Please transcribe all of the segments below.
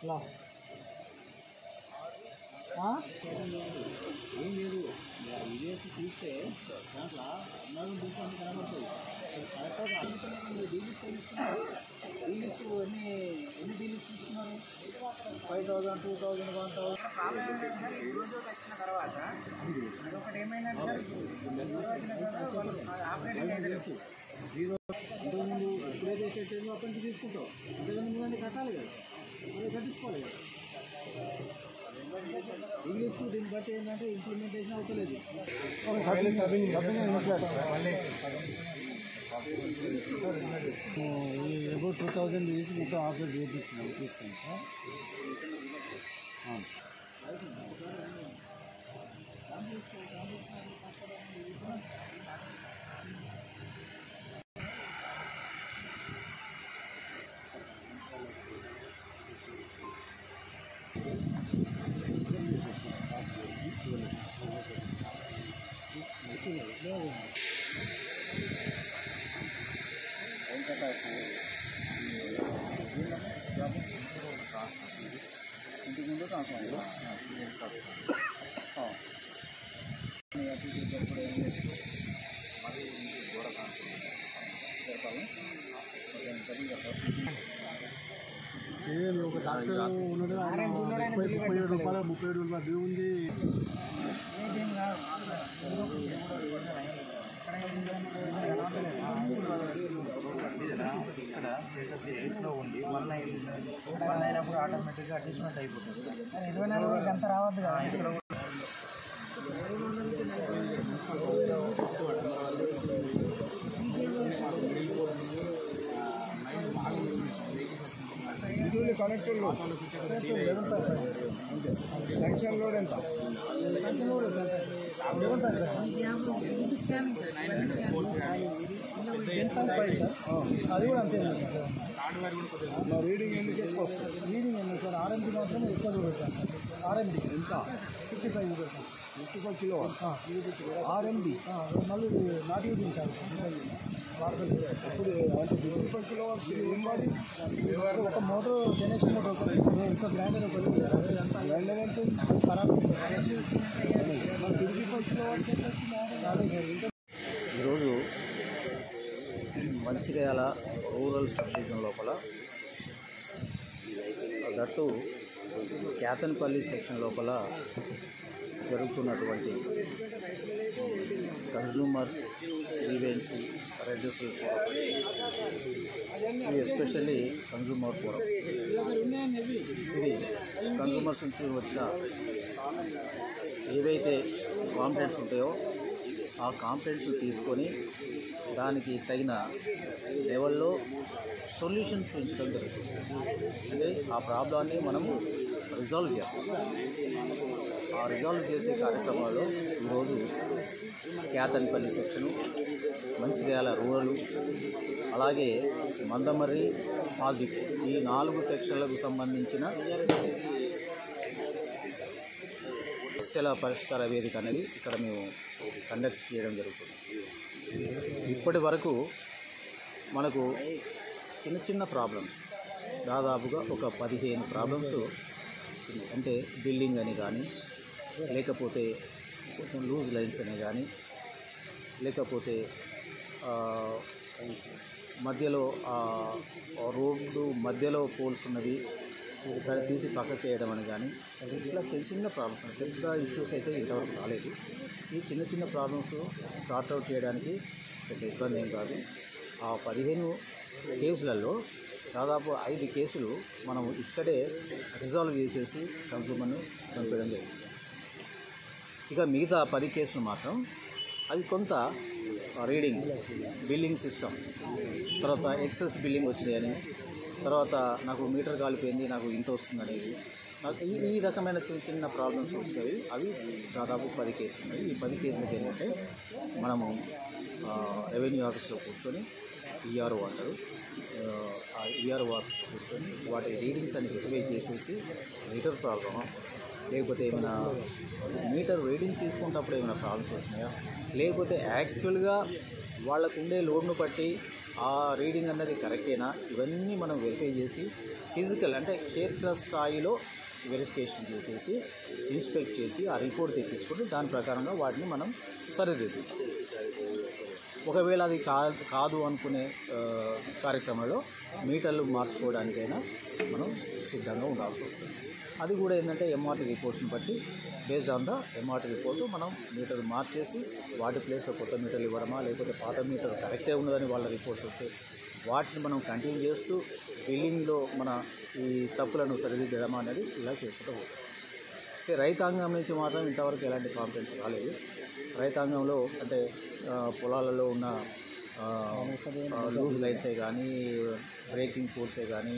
అలా ఏం లేదు విదేశీ చూస్తే దాంట్లో అన్నాడు చూసాను కనబడుతుంది కరెక్ట్గా డీలీస్ ఎన్ని డీలీస్ ఇస్తున్నారు 5,000 2,000 1,000 ఈరోజు వచ్చిన తర్వాత ఒకటి ఏమైందంటే జీరో ఇంతకుముందు ఎప్పుడైతే సెట్ అక్కడి నుంచి తీసుకుంటావు అంతకుముందు ముందు కట్టాలి కదా అది కట్టించుకోవాలి కదా ఇంగ్లీష్ దీన్ని బట్టి ఏంటంటే ఇంప్లిమెంటేషన్ అవుతలేదు అబౌట్ 2,000 తీసి మొత్తం ఆపరేట్ చేయించుకున్నాను తీసుకుని ఇంటికి ముందు కాకుండా ఒక డాక్టర్ ఉన్నది 37 రూపాయలు 37 రూపాయలు డ్యూ ఉంది ఇక్కడ స్టేటస్ 8లో ఉండి 1 అయినప్పుడు ఆటోమేటిక్గా అడ్జస్ట్మెంట్ అయిపోతుంది 24 అంత రావద్దు కదా కనెక్టెడ్ లోడ్ శాంక్షన్ లోడ్ ఎంత అది కూడా అంతే మా రీడింగ్ ఎందుకు ఎక్కువ వస్తుంది రీడింగ్ ఎందుకు సార్ ఆర్ఎండి మాత్రం ఎక్కువ చూపెట్టాను సార్ ఆర్ఎండి ఎంత 55 కిలో ఆర్ఎండి మళ్ళీ నాట్ యూజింగ్ సార్ ఇప్పుడు అంటే 55 కిలో ఏం వాడి ఒక మోటార్ జనరేషన్ మోటార్ ఇంకా గ్రైండర్ గ్రైండర్ ఎంత ఖరాబ్ 55 కిలో ఈరోజు మంచిర్యాల రూరల్ సబ్ డివిజన్ లోపల దట్టు క్యాతన్పల్లి సెక్షన్ లోపల జరుగుతున్నటువంటి కన్జ్యూమర్ గ్రీవెన్సీ రెడ్యూసల్ ఫోరం ఇది ఎస్పెషల్లీ కన్జ్యూమర్ ఫోరం ఇది కన్జ్యూమర్స్ నుంచి వచ్చిన ఏవైతే కాంప్లైంట్స్ ఉంటాయో ఆ కాంప్లైంట్స్ తీసుకొని దానికి తగిన లెవెల్లో సొల్యూషన్స్ పెంచడం జరుగుతుంది అంటే ఆ ప్రాబ్లాన్ని మనము రిజాల్వ్ చేస్తాం ఆ రిజాల్వ్ చేసే కార్యక్రమాల్లో ఈరోజు క్యాతన్పల్లి సెక్షను మంచిర్యాల రూరల్ అలాగే మందమర్రి మాజిక్ ఈ 4 సెక్షన్లకు సంబంధించిన సమస్యల పరిష్కార వేదిక అనేది ఇక్కడ మేము కండక్ట్ చేయడం జరుగుతుంది. ఇప్పటి వరకు మనకు చిన్న చిన్న ప్రాబ్లమ్స్ దాదాపుగా ఒక 15 ప్రాబ్లమ్స్ అంటే బిల్డింగ్ అని కానీ లేకపోతే కొంచెం లూజ్ లైన్స్ అని కానీ లేకపోతే మధ్యలో రోడ్డు మధ్యలో పోల్స్ ఉన్నది దాన్ని తీసి పక్క చేయడం అని కానీ ఇట్లా చిన్న చిన్న ప్రాబ్లమ్స్ పెద్ద ఇష్యూస్ అయితే ఇంతవరకు రాలేదు. ఈ చిన్న చిన్న ప్రాబ్లమ్స్ సార్ట్అవుట్ చేయడానికి పెద్ద ఇబ్బంది ఏం కాదు. ఆ 15 కేసులలో దాదాపు 5 కేసులు మనం ఇక్కడే రిజాల్వ్ చేసేసి కన్జ్యూమర్ను పంపించడం జరిగింది. ఇక మిగతా 10 కేసులు మాత్రం అవి కొంత రీడింగ్ బిల్లింగ్ సిస్టమ్స్ తర్వాత ఎక్సెస్ బిల్లింగ్ వచ్చినాయని తర్వాత నాకు మీటర్ కాలిపోయింది నాకు ఇంత వస్తుంది అనేది నాకు ఈ రకమైన చిన్న చిన్న ప్రాబ్లమ్స్ వచ్చాయి. అవి దాదాపు 10 కేసులు ఉన్నాయి. ఈ 10 కేసులకి ఏంటంటే మనము రెవెన్యూ ఆఫీస్లో కూర్చొని ఈఆర్ఓ అంటారు ఆ ఈఆర్ఓ ఆఫీస్లో కూర్చొని వాటి రీడింగ్స్ అన్ని వెరిఫై చేసేసి మీటర్ ప్రాబ్లమా లేకపోతే ఏమైనా మీటర్ రీడింగ్ తీసుకున్నప్పుడు ఏమైనా ప్రాబ్లమ్స్ వచ్చినాయా లేకపోతే యాక్చువల్గా వాళ్ళకు ఉండే లోడ్ను బట్టి ఆ రీడింగ్ అన్నది కరెక్టేనా, ఇవన్నీ మనం వెరిఫై చేసి ఫిజికల్ అంటే క్షేత్ర స్థాయిలో వెరిఫికేషన్ చేసేసి ఇన్స్పెక్ట్ చేసి ఆ రిపోర్ట్ తెప్పించుకుంటూ దాని ప్రకారంగా వాటిని మనం సరిదిద్దు. ఒకవేళ అది కాదు అనుకునే కార్యక్రమంలో మీటర్లు మార్చుకోవడానికైనా మనం సిద్ధంగా ఉండాల్సి వస్తుంది. అది కూడా ఏంటంటే ఎంఆర్టీ రిపోర్ట్స్ని బట్టి based on the MRT report మనం మీటర్లు మార్చేసి వాటి ప్లేస్లో కొత్త మీటర్లు ఇవ్వడమా, లేకపోతే పాత మీటర్ కరెక్టే ఉన్నదని వాళ్ళ రిపోర్ట్స్ వస్తే వాటిని మనం కంటిన్యూ చేస్తూ బిల్లింగ్లో మన ఈ తప్పులను సరిదిద్దడమా అనేది ఇలా చేసుకుంటూ పోతాం. రైతాంగం నుంచి మాత్రం ఇంతవరకు ఎలాంటి కాంప్లైంట్స్ రాలేదు. రైతాంగంలో అంటే పొలాలలో ఉన్న లూజ్ లైన్సే కానీ, బ్రేకింగ్ ఫోర్సే కానీ,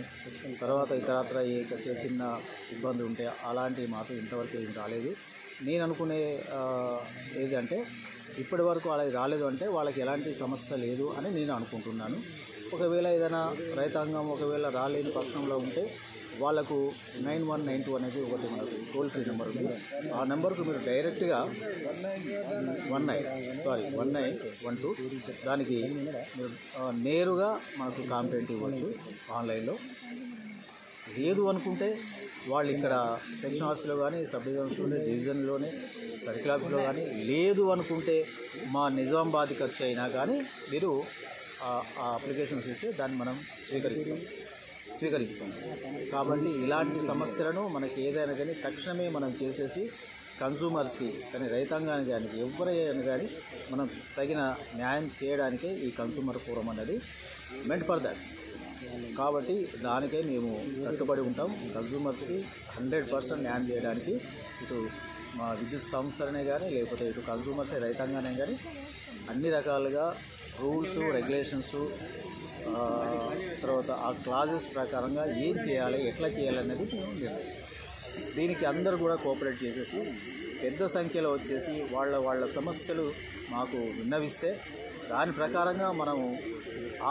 తర్వాత ఇతరత్ర ఏ చిన్న ఇబ్బంది ఉంటే అలాంటివి మాత్రం ఇంతవరకు ఏం రాలేదు. నేను అనుకునే ఏదంటే ఇప్పటి వరకు అలా రాలేదు అంటే వాళ్ళకి ఎలాంటి సమస్య లేదు అని నేను అనుకుంటున్నాను. ఒకవేళ ఏదైనా రైతాంగం ఒకవేళ రాలేని పక్షంలో ఉంటే వాళ్ళకు 9192 అనేది ఒకటి మనకు టోల్ ఫ్రీ నెంబర్ ఉంది. ఆ నెంబర్కు మీరు డైరెక్ట్గా 1912 దానికి మీరు నేరుగా మనకు కంప్లైంట్ ఇవ్వచ్చు ఆన్లైన్లో. లేదు అనుకుంటే వాళ్ళు ఇక్కడ సెక్షన్ ఆఫీస్లో కానీ, సబ్ డివిజన్స్లోనే, డివిజన్లోనే, సర్కిల్ ఆఫీస్లో కానీ, లేదు అనుకుంటే మా నిజామాబాద్కి వచ్చి అయినా కానీ మీరు ఆ అప్లికేషన్స్ ఇస్తే దాన్ని మనం స్వీకరిస్తాం. కాబట్టి ఇలాంటి సమస్యలను మనకి ఏదైనా కానీ తక్షణమే మనం చేసేసి కన్సూమర్స్కి కానీ, రైతాంగానికి కానీ, ఎవరైనా కానీ మనం తగిన న్యాయం చేయడానికే ఈ కన్సూమర్ ఫోరం అనేది మెంట్ ఫర్ దాట్. కాబట్టి దానికే మేము కట్టుబడి ఉంటాం. కన్సూమర్స్కి 100% న్యాయం చేయడానికి ఇటు మా విద్యుత్ సంస్థలనే కానీ, లేకపోతే ఇటు కన్సూమర్సే రైతాంగానే కానీ అన్ని రకాలుగా రూల్స్, రెగ్యులేషన్స్, తర్వాత ఆ క్లాజెస్ ప్రకారంగా ఏం చేయాలి, ఎట్లా చేయాలనేది మేము నిర్ణయిస్తాం. దీనికి అందరూ కూడా కోఆపరేట్ చేసేసి పెద్ద సంఖ్యలో వచ్చేసి వాళ్ళ సమస్యలు మాకు విన్నవిస్తే దాని ప్రకారంగా మనము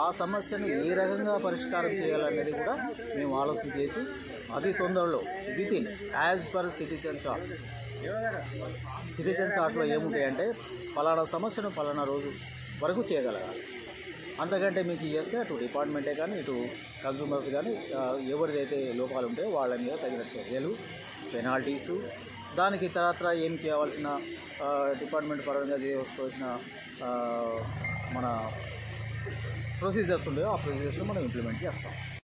ఆ సమస్యను ఏ రకంగా పరిష్కారం చేయాలనేది కూడా మేము ఆలోచన చేసి అతి తొందరలో వితిన్ యాజ్ పర్ సిటిజన్ చార్ట్లో ఏముంటాయంటే పలానా సమస్యను పలానా రోజు వరకు చేయగలగాలి. అంతకంటే మీకు చేస్తే అటు డిపార్ట్మెంటే కానీ, ఇటు కన్సూమర్స్ కానీ ఎవరిదైతే లోపాలు ఉంటాయో వాళ్ళ మీద తగిన చర్యలు, పెనాల్టీసు, దానికి తర్వాత ఏం చేయవలసిన డిపార్ట్మెంట్ పరంగా చేయవలసిన మన ప్రొసీజర్స్ ఉన్నాయో ఆ ప్రొసీజర్స్ని మనం ఇంప్లిమెంట్ చేస్తాం.